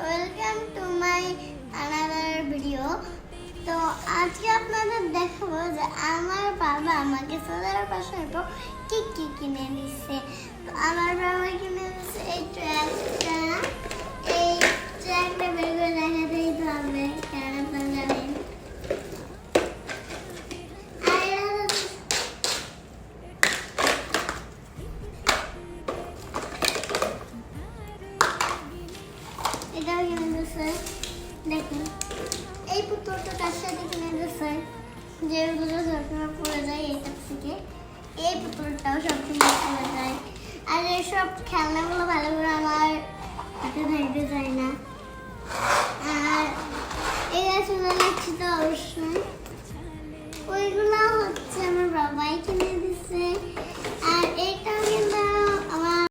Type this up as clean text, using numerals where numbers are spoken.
Welcome to my another video. তো আজকে আপনাদের দেখাবো যে আমার বাবা আমাকে সোলার পাশের পর কি কি কিনে দিচ্ছে। তো আমার বাবা কিনে দিচ্ছে এই ট্র্যাকটা বের করে দেখাতেই তো হবে, কেন আপনারা জানেন। এটাও কিনে দিচ্ছে, দেখুন এই পুতুলটা কার সাথে কিনে দিচ্ছে, যেগুলো সবসময় পড়ে যায় এটা থেকে। এই পুতুলটাও সবসময় পড়ে যায়, আর এইসব খেলনাগুলো ভালো করে আমার হাতে ধরতে চায় না। আর এই গাছগুলো লাগছে তো অবশ্যই, ওইগুলো হচ্ছে আমার বাবাই কিনে দিচ্ছে। আর এটা